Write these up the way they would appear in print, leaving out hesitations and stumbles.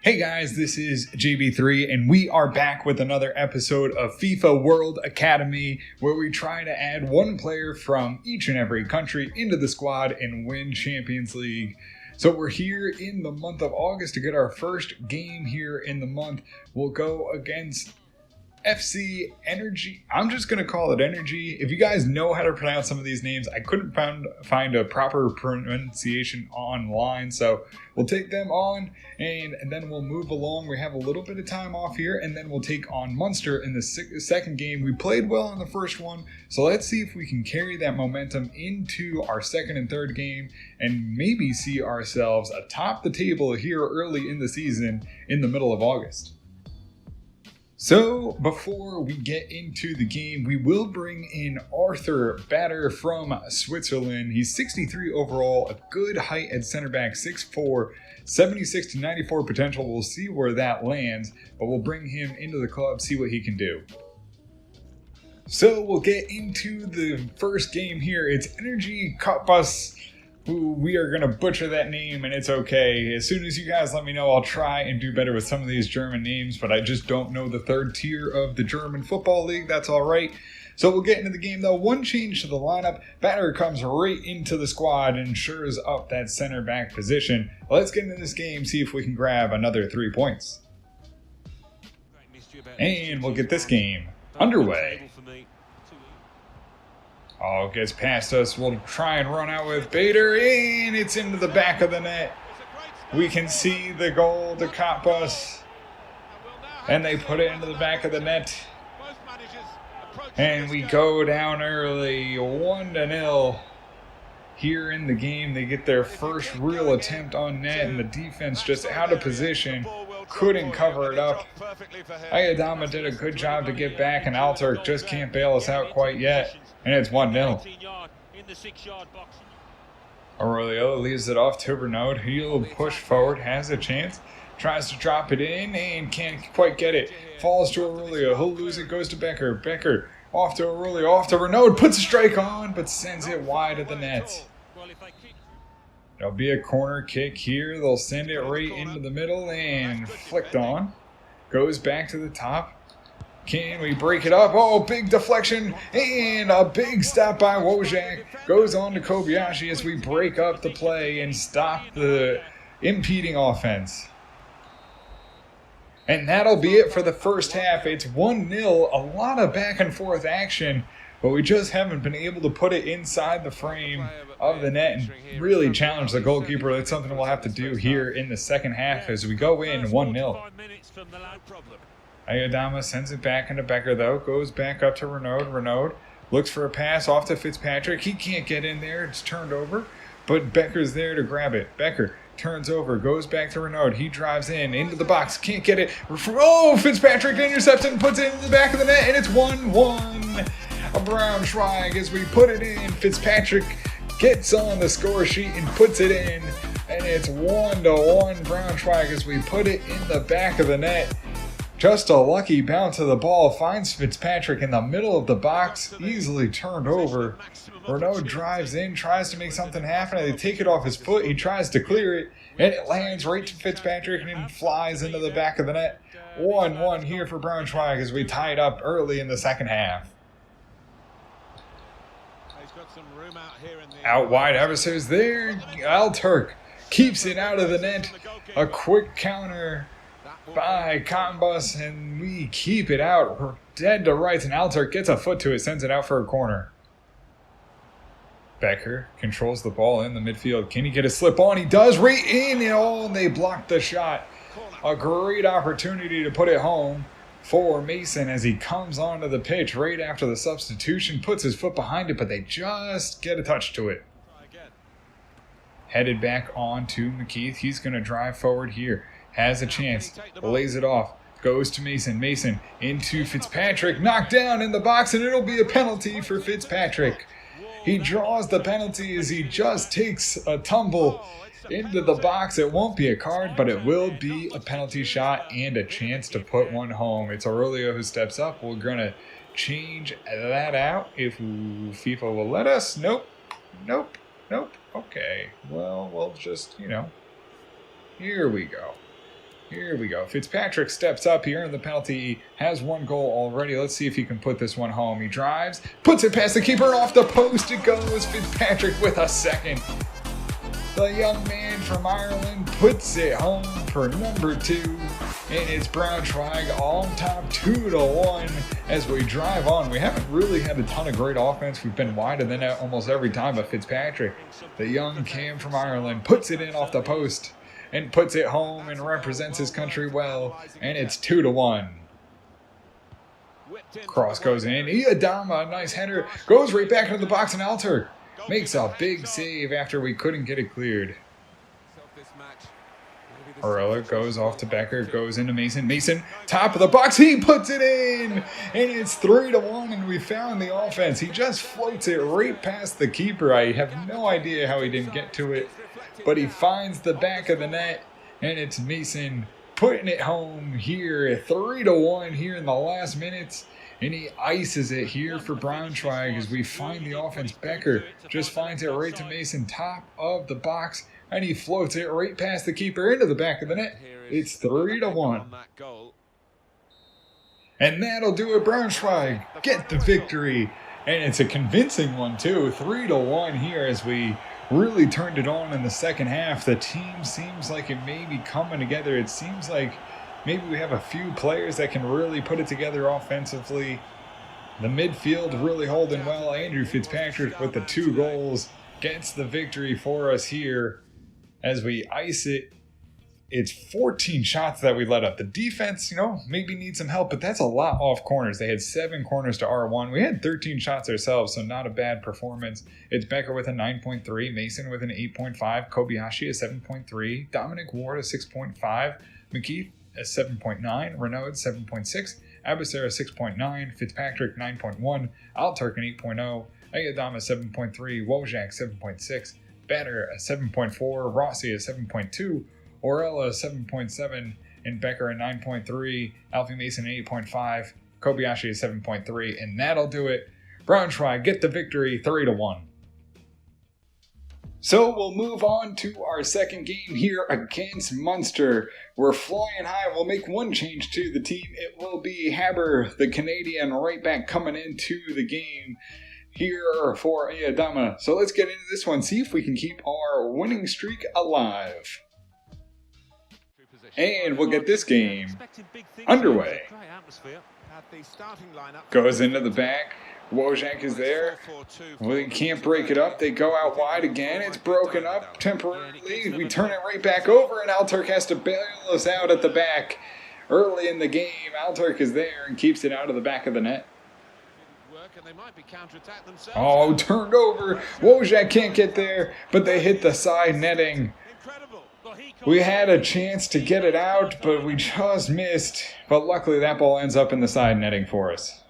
Hey guys, this is JB3 and we are back with another episode of FIFA World Academy where we try to add one player from each and every country into the squad and win Champions League. So we're here in the month of August to get our first game here in the month. We'll go against FC Energy. I'm just going to call it Energy. If you guys know how to pronounce some of these names, I couldn't find a proper pronunciation online, so we'll take them on and then we'll move along. We have a little bit of time off here and then we'll take on Munster in the second game. We played well in the first one, so let's see if we can carry that momentum into our second and third game and maybe see ourselves atop the table here early in the season in the middle of August. So before we get into the game, we will bring in Arthur Bader from Switzerland. He's 63 overall, a good height at center back, 6'4", 76 to 94 potential. We'll see where that lands, but we'll bring him into the club, see what he can do. So we'll get into the first game here. It's Energy Kappas. We are going to butcher that name, and it's okay. As soon as you guys let me know, I'll try and do better with some of these German names, but I just don't know the third tier of the German Football League. That's all right. So we'll get into the game, though. One change to the lineup. Batter comes right into the squad and ensures up that center back position. Let's get into this game, see if we can grab another 3 points. And we'll get this game underway. Oh, gets past us. We'll try and run out with Bader, and it's into the back of the net. We can see the goal to Kappas, and they put it into the back of the net. And we go down early, 1-0. Here in the game, they get their first real attempt on net, and the defense just out of position. Couldn't cover it up. Ayadama did a good job to get back, and Alturk just can't bail us out quite yet. And it's 1-0. Aurelio leaves it off to Renaud. He'll push forward, has a chance. Tries to drop it in and can't quite get it. Falls to Aurelio. He'll lose it, goes to Becker. Becker off to Aurelio, off to Renaud. Puts a strike on, but sends it wide of the net. There'll be a corner kick here. They'll send it right into the middle and flicked on. Goes back to the top. Can we break it up? Oh, big deflection and a big stop by Wojak. Goes on to Kobayashi as we break up the play and stop the impeding offense. And that'll be it for the first half. It's 1-0, a lot of back and forth action, but we just haven't been able to put it inside the frame of the net and really challenge the goalkeeper. That's something we'll have to do here in the second half as we go in 1-0. Ayadama sends it back into Becker, though. Goes back up to Renaud. Renaud looks for a pass off to Fitzpatrick. He can't get in there. It's turned over, but Becker's there to grab it. Becker turns over, goes back to Renaud. He drives into the box. Can't get it. Oh, Fitzpatrick intercepts it and puts it in the back of the net, and it's 1-1. A Braunschweig as we put it in. Fitzpatrick gets on the score sheet and puts it in, and it's 1-1 Braunschweig as we put it in the back of the net. Just a lucky bounce of the ball finds Fitzpatrick in the middle of the box, easily turned over. Renaud drives in, tries to make something happen. They take it off his foot. He tries to clear it, and it lands right to Fitzpatrick and flies into the back of the net. 1-1 here for Braunschweig as we tie it up early in the second half. Out wide, Evers's there. Alturk keeps it out of the net. A quick counter by Kappas, and we keep it out. We're dead to rights, and Alturk gets a foot to it, sends it out for a corner. Becker controls the ball in the midfield. Can he get a slip on? He does, right in, and they blocked the shot. A great opportunity to put it home for Mason as he comes onto the pitch right after the substitution, puts his foot behind it, but they just get a touch to it. Headed back on to McKeith. He's going to drive forward here. Has a chance, lays it off, goes to Mason. Mason into Fitzpatrick, knocked down in the box, and it'll be a penalty for Fitzpatrick. He draws the penalty as he just takes a tumble into the box. It won't be a card, but it will be a penalty shot and a chance to put one home. It's Aurelio who steps up. We're going to change that out if FIFA will let us. Nope. Okay. Well, we'll just, here we go. Here we go. Fitzpatrick steps up here in the penalty. Has one goal already. Let's see if he can put this one home. He drives, puts it past the keeper, and off the post it goes. Fitzpatrick with a second. The young man from Ireland puts it home for number 2. And it's Braunschweig on top 2-1 as we drive on. We haven't really had a ton of great offense. We've been wider than that almost every time, but Fitzpatrick, the young Cam from Ireland, puts it in off the post and puts it home and represents his country well, and it's 2-1. Cross goes in. Iadama, nice header, goes right back into the box, and Alter makes a big save after we couldn't get it cleared. Orella goes off to Becker, goes into Mason. Mason, top of the box, he puts it in! And it's 3-1, and we found the offense. He just floats it right past the keeper. I have no idea how he didn't get to it, but he finds the back of the net, and it's Mason putting it home here at 3-1 here in the last minutes. And he ices it here for Braunschweig as we find the offense. Becker just finds it right to Mason, top of the box, and he floats it right past the keeper into the back of the net. It's 3-1. And that'll do it. Braunschweig get the victory. And it's a convincing one too. 3-1 here as we really turned it on in the second half. The team seems like it may be coming together. It seems like maybe we have a few players that can really put it together offensively. The midfield really holding well. Andrew Fitzpatrick with the 2 goals gets the victory for us here as we ice it. It's 14 shots that we let up. The defense, maybe needs some help, but that's a lot off corners. They had 7 corners to R1. We had 13 shots ourselves, so not a bad performance. It's Becker with a 9.3, Mason with an 8.5, Kobayashi a 7.3, Dominic Ward a 6.5, McKeith a 7.9, Renaud 7.6, Abasser a 6.9, Fitzpatrick 9.1, Alturk an 8.0, Ayadama 7.3, Wojak 7.6, Batter a 7.4, Rossi a 7.2, Orella 7.7, and Becker a 9.3, Alfie Mason 8.5, Kobayashi a 7.3, and that'll do it. Braunschweig get the victory 3-1. So we'll move on to our second game here against Munster. We're flying high. We'll make one change to the team. It will be Haber, the Canadian right back, coming into the game here for Ayadama. So let's get into this one, see if we can keep our winning streak alive. And we'll get this game underway. Goes into the back. Wojak is there. Well, they can't break it up. They go out wide again. It's broken up temporarily. We turn it right back over, and Alturk has to bail us out at the back. Early in the game, Alturk is there and keeps it out of the back of the net. Oh, turned over. Wojak can't get there, but they hit the side netting. We had a chance to get it out, but we just missed. But luckily, that ball ends up in the side netting for us.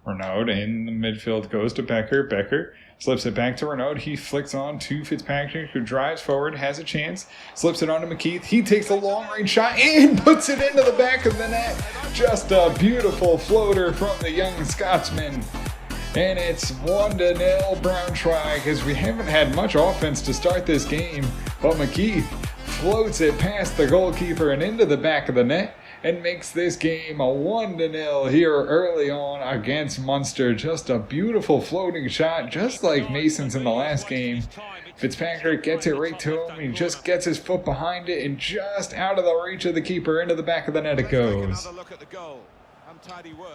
Renaud in the midfield goes to Becker. Becker slips it back to Renaud. He flicks on to Fitzpatrick, who drives forward, has a chance, slips it on to McKeith. He takes a long-range shot and puts it into the back of the net. Just a beautiful floater from the young Scotsman. And it's 1-0 Braunschweig, as we haven't had much offense to start this game. But McKeith floats it past the goalkeeper and into the back of the net, and makes this game a 1-0 here early on against Munster. Just a beautiful floating shot, just like Mason's in the last game. Fitzpatrick gets it right to him. He just gets his foot behind it, and just out of the reach of the keeper, into the back of the net it goes.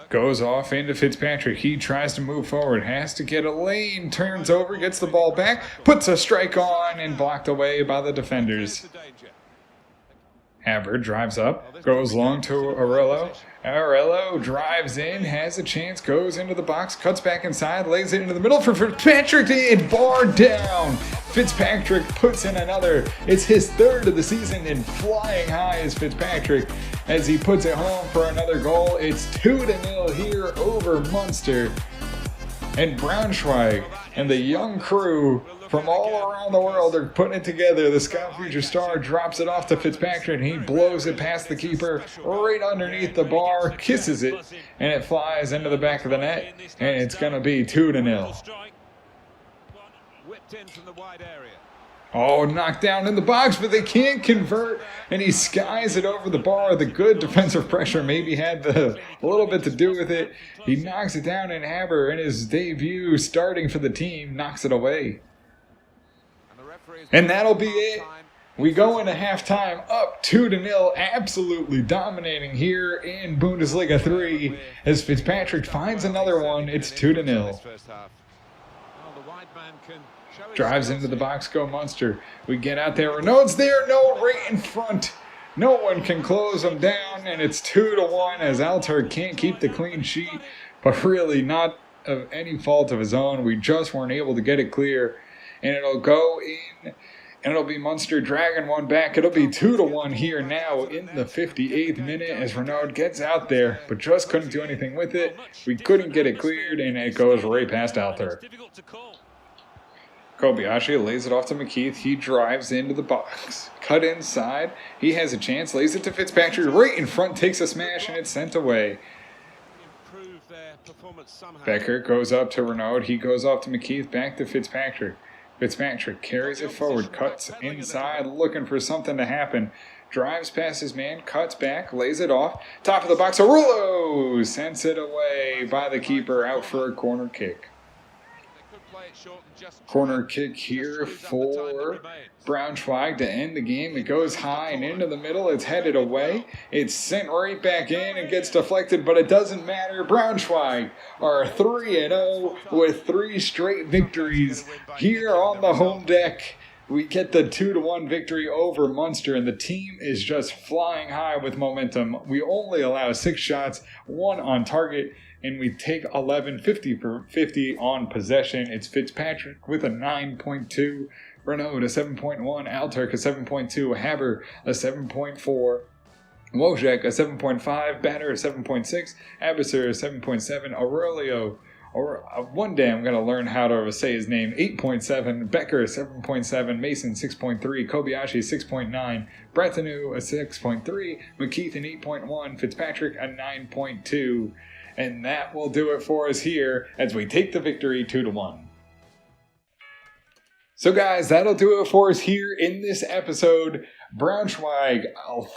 Goes off into Fitzpatrick. He tries to move forward, has to get a lane, turns over, gets the ball back, puts a strike on, and blocked away by the defenders. Haber drives up, goes long to Aurelio. Aurelio drives in, has a chance, goes into the box, cuts back inside, lays it into the middle for Fitzpatrick, and barred down. Fitzpatrick puts in another. It's his 3rd of the season, and flying high is Fitzpatrick as he puts it home for another goal. It's 2-0 here over Munster. And Braunschweig and the young crew from all around the world are putting it together. The Scout Future Star drops it off to Fitzpatrick, and he blows it past the keeper right underneath the bar, kisses it, and it flies into the back of the net, and it's going to be 2-0. Oh, knocked down in the box, but they can't convert, and he skies it over the bar. The good defensive pressure maybe had a little bit to do with it. He knocks it down, and Haber, in his debut, starting for the team, knocks it away. And that'll be it. We go into halftime up 2-0, absolutely dominating here in Bundesliga 3. As Fitzpatrick finds another one, it's 2-0. Drives into the box, go Munster. We get out there. Renaud's there, no, right in front. No one can close him down, and it's 2-1 as Alter can't keep the clean sheet, but really not of any fault of his own. We just weren't able to get it clear, and it'll go in, and it'll be Munster dragging one back. It'll be 2-1 here now in the 58th minute as Renaud gets out there, but just couldn't do anything with it. We couldn't get it cleared, and it goes right past Alter. Kobayashi lays it off to McKeith. He drives into the box. Cut inside. He has a chance. Lays it to Fitzpatrick. Right in front. Takes a smash and it's sent away. Becker goes up to Renaud. He goes off to McKeith. Back to Fitzpatrick. Fitzpatrick carries it forward. Cuts inside. Looking for something to happen. Drives past his man. Cuts back. Lays it off. Top of the box. Arulo sends it away by the keeper. Out for a corner kick. Corner kick here for Braunschweig to end the game. It goes high and into the middle. It's headed away. It's sent right back in and gets deflected, but it doesn't matter. Braunschweig are 3-0 with 3 straight victories here on the home deck. We get the 2-1 victory over Munster, and the team is just flying high with momentum. We only allow 6 shots, 1 on target, and we take 11, 50 on possession. It's Fitzpatrick with a 9.2, Renaud a 7.1, Alturk a 7.2, Haber a 7.4, Wojciech a 7.5, Batter a 7.6, Abasser a 7.7, Aurelio, or one day I'm going to learn how to say his name, 8.7, Becker 7.7, Mason 6.3, Kobayashi 6.9, Bretanu a 6.3, McKeith an 8.1, Fitzpatrick a 9.2. And that will do it for us here as we take the victory 2-1. So guys, that'll do it for us here in this episode. Braunschweig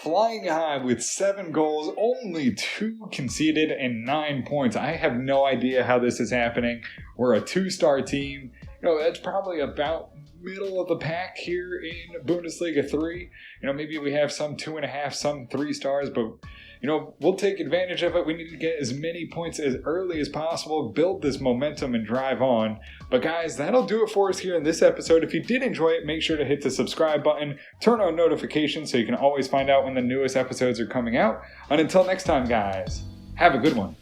flying high with 7 goals, only 2 conceded and 9 points. I have no idea how this is happening. We're a 2-star team. That's probably about middle of the pack here in Bundesliga 3. Maybe we have some 2.5, some 3 stars, but we'll take advantage of it. We need to get as many points as early as possible, build this momentum, and drive on. But guys, that'll do it for us here in this episode. If you did enjoy it, make sure to hit the subscribe button, turn on notifications so you can always find out when the newest episodes are coming out. And until next time, guys, have a good one.